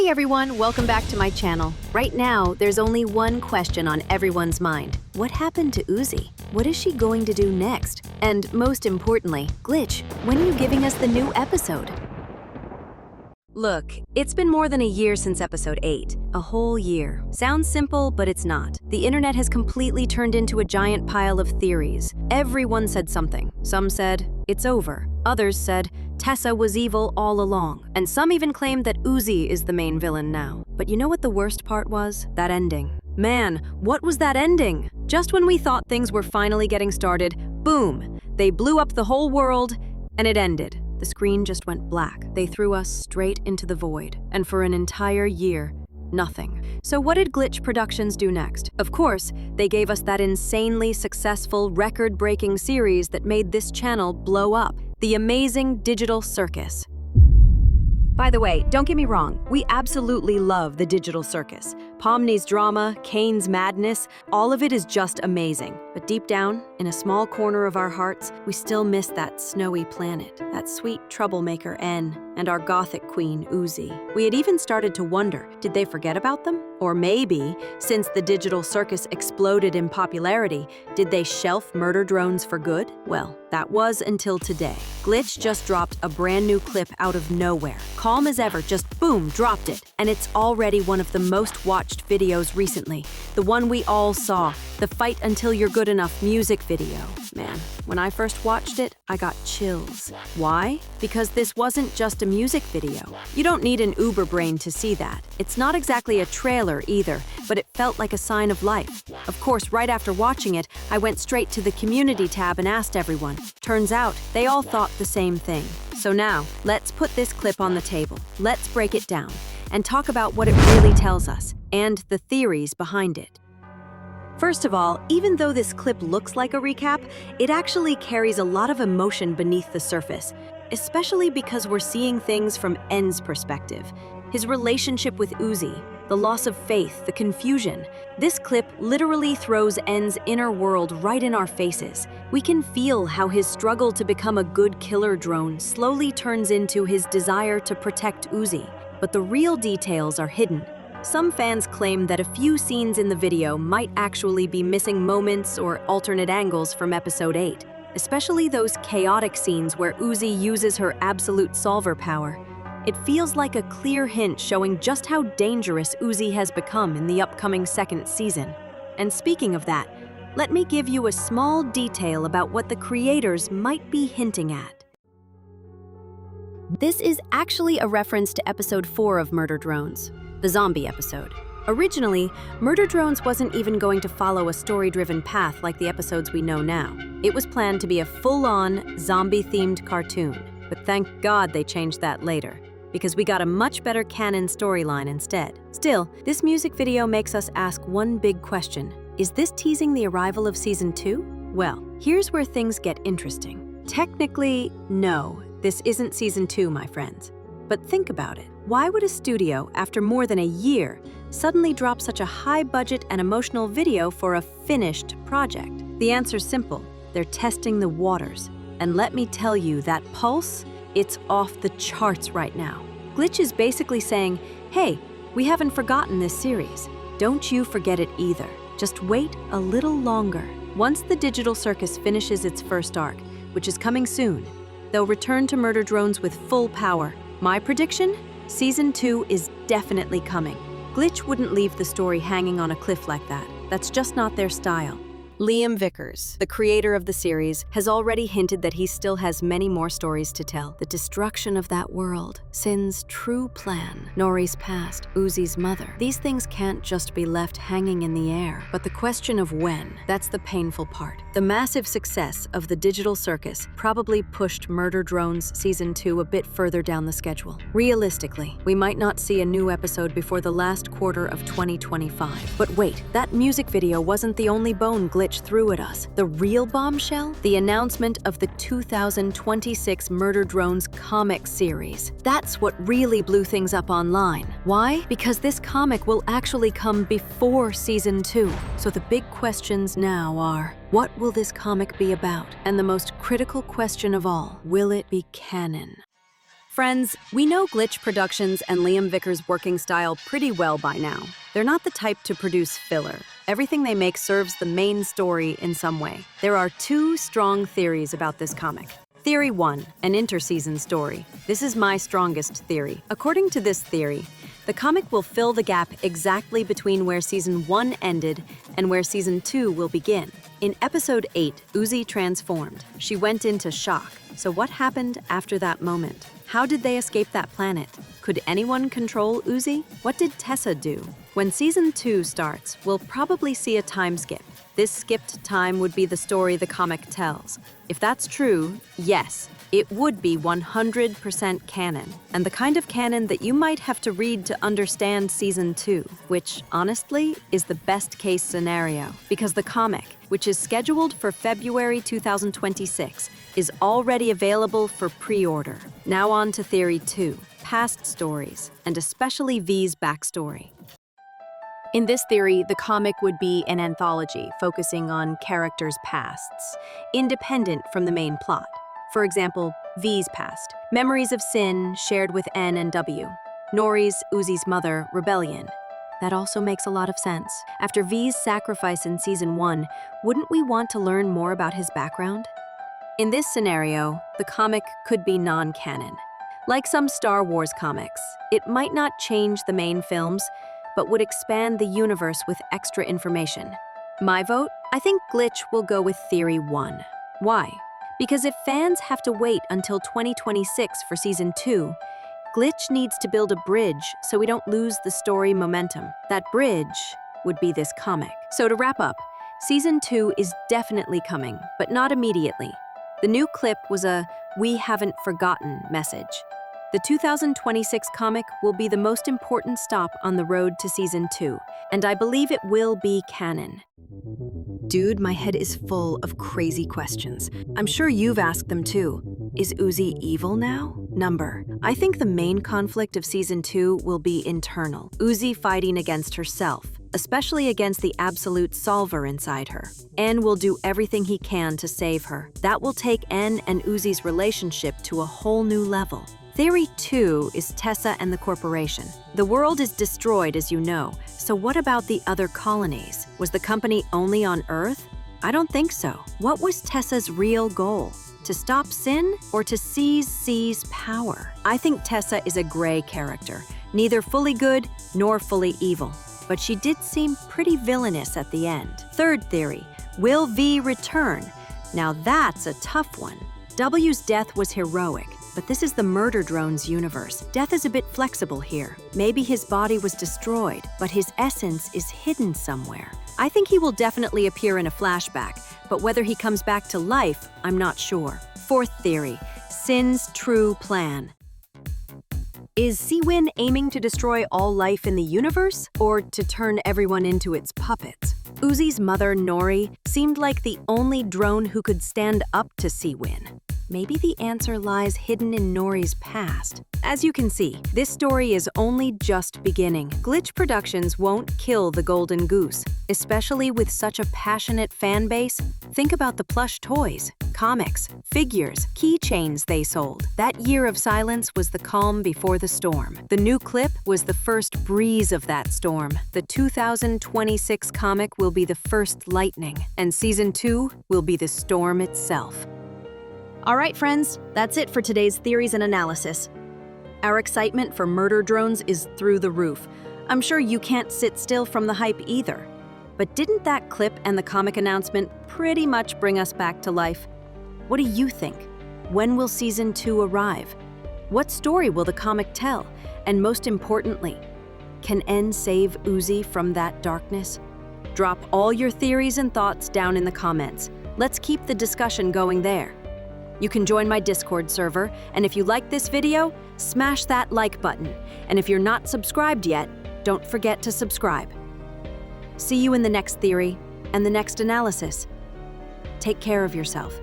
Hey everyone, welcome back to my channel. Right now, there's only one question on everyone's mind. What happened to Uzi? What is she going to do next? And most importantly, Glitch, when are you giving us the new episode? Look, it's been more than a year since episode 8. A whole year. Sounds simple, but it's not. The internet has completely turned into a giant pile of theories. Everyone said something. Some said, it's over. Others said, Tessa was evil all along. And some even claimed that Uzi is the main villain now. But you know what the worst part was? That ending. Man, what was that ending? Just when we thought things were finally getting started, boom! They blew up the whole world, and it ended. The screen just went black. They threw us straight into the void. And for an entire year, nothing. So what did Glitch Productions do next? Of course, they gave us that insanely successful, record-breaking series that made this channel blow up. The Amazing Digital Circus. By the way, don't get me wrong, we absolutely love the Digital Circus. Pomni's drama, Kane's madness, all of it is just amazing. But deep down, in a small corner of our hearts, we still miss that snowy planet, that sweet troublemaker N, and our gothic queen Uzi. We had even started to wonder, did they forget about them? Or maybe, since the Digital Circus exploded in popularity, did they shelf murder drones for good? Well, that was until today. Glitch just dropped a brand new clip out of nowhere. Calm as ever, just boom, dropped it. And it's already one of the most watched videos recently. The one we all saw, the Fight Until You're Good Enough music video. Man, when I first watched it, I got chills. Why? Because this wasn't just a music video. You don't need an Uber brain to see that. It's not exactly a trailer either, but it felt like a sign of life. Of course, right after watching it, I went straight to the community tab and asked everyone. Turns out, they all thought the same thing. So now, let's put this clip on the table. Let's break it down and talk about what it really tells us and the theories behind it. First of all, even though this clip looks like a recap, it actually carries a lot of emotion beneath the surface, especially because we're seeing things from N's perspective. His relationship with Uzi, the loss of faith, the confusion. This clip literally throws N's inner world right in our faces. We can feel how his struggle to become a good killer drone slowly turns into his desire to protect Uzi. But the real details are hidden. Some fans claim that a few scenes in the video might actually be missing moments or alternate angles from episode 8, especially those chaotic scenes where Uzi uses her absolute solver power. It feels like a clear hint showing just how dangerous Uzi has become in the upcoming second season. And speaking of that, let me give you a small detail about what the creators might be hinting at. This is actually a reference to episode 4 of Murder Drones, the zombie episode. Originally, Murder Drones wasn't even going to follow a story-driven path like the episodes we know now. It was planned to be a full-on, zombie-themed cartoon. But thank God they changed that later, because we got a much better canon storyline instead. Still, this music video makes us ask one big question. Is this teasing the arrival of Season 2? Well, here's where things get interesting. Technically, no, this isn't Season 2, my friends. But think about it. Why would a studio, after more than a year, suddenly drop such a high-budget and emotional video for a finished project? The answer's simple. They're testing the waters. And let me tell you, that pulse, it's off the charts right now. Glitch is basically saying, hey, we haven't forgotten this series. Don't you forget it either. Just wait a little longer. Once the Digital Circus finishes its first arc, which is coming soon, they'll return to Murder Drones with full power. My prediction? Season 2 is definitely coming. Glitch wouldn't leave the story hanging on a cliff like that. That's just not their style. Liam Vickers, the creator of the series, has already hinted that he still has many more stories to tell. The destruction of that world, Sin's true plan, Nori's past, Uzi's mother. These things can't just be left hanging in the air. But the question of when, that's the painful part. The massive success of the Digital Circus probably pushed Murder Drones Season 2 a bit further down the schedule. Realistically, we might not see a new episode before the last quarter of 2025. But wait, that music video wasn't the only bone Glitch threw at us. The real bombshell? The announcement of the 2026 Murder Drones comic series. That's what really blew things up online. Why? Because this comic will actually come before Season 2. So the big questions now are, what will this comic be about? And the most critical question of all, will it be canon? Friends, we know Glitch Productions and Liam Vickers' working style pretty well by now. They're not the type to produce filler. Everything they make serves the main story in some way. There are two strong theories about this comic. Theory 1, an interseason story. This is my strongest theory. According to this theory, the comic will fill the gap exactly between where Season 1 ended and where Season 2 will begin. In Episode 8, Uzi transformed. She went into shock. So what happened after that moment? How did they escape that planet? Could anyone control Uzi? What did Tessa do? When Season 2 starts, we'll probably see a time skip. This skipped time would be the story the comic tells. If that's true, yes, it would be 100% canon, and the kind of canon that you might have to read to understand Season 2, which, honestly, is the best-case scenario, because the comic, which is scheduled for February 2026, is already available for pre-order. Now on to Theory 2, past stories, and especially V's backstory. In this theory, the comic would be an anthology focusing on characters' pasts, independent from the main plot. For example, V's past, memories of sin shared with N and W. Nori's, Uzi's mother, rebellion. That also makes a lot of sense. After V's sacrifice in Season 1, wouldn't we want to learn more about his background? In this scenario, the comic could be non-canon. Like some Star Wars comics, it might not change the main films, but would expand the universe with extra information. My vote? I think Glitch will go with Theory 1. Why? Because if fans have to wait until 2026 for Season 2, Glitch needs to build a bridge so we don't lose the story momentum. That bridge would be this comic. So to wrap up, Season 2 is definitely coming, but not immediately. The new clip was a "we haven't forgotten" message. The 2026 comic will be the most important stop on the road to Season 2, and I believe it will be canon. Dude, my head is full of crazy questions. I'm sure you've asked them too. Is Uzi evil now? Number. I think the main conflict of Season 2 will be internal. Uzi fighting against herself, especially against the absolute solver inside her. N will do everything he can to save her. That will take N and Uzi's relationship to a whole new level. Theory 2 is Tessa and the corporation. The world is destroyed, as you know, so what about the other colonies? Was the company only on Earth? I don't think so. What was Tessa's real goal? To stop sin or to seize C's power? I think Tessa is a gray character, neither fully good nor fully evil, but she did seem pretty villainous at the end. Third theory, will V return? Now that's a tough one. W's death was heroic, but this is the murder drone's universe. Death is a bit flexible here. Maybe his body was destroyed, but his essence is hidden somewhere. I think he will definitely appear in a flashback, but whether he comes back to life, I'm not sure. Fourth theory, Sin's true plan. Is Siwin aiming to destroy all life in the universe, or to turn everyone into its puppets? Uzi's mother, Nori, seemed like the only drone who could stand up to Siwin. Maybe the answer lies hidden in Nori's past. As you can see, this story is only just beginning. Glitch Productions won't kill the golden goose, especially with such a passionate fan base. Think about the plush toys, comics, figures, keychains they sold. That year of silence was the calm before the storm. The new clip was the first breeze of that storm. The 2026 comic will be the first lightning, and Season 2 will be the storm itself. All right, friends, that's it for today's theories and analysis. Our excitement for murder drones is through the roof. I'm sure you can't sit still from the hype either. But didn't that clip and the comic announcement pretty much bring us back to life? What do you think? When will Season 2 arrive? What story will the comic tell? And most importantly, can N save Uzi from that darkness? Drop all your theories and thoughts down in the comments. Let's keep the discussion going there. You can join my Discord server, and if you like this video, smash that like button. And if you're not subscribed yet, don't forget to subscribe. See you in the next theory and the next analysis. Take care of yourself.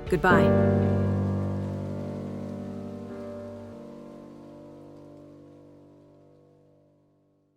Goodbye.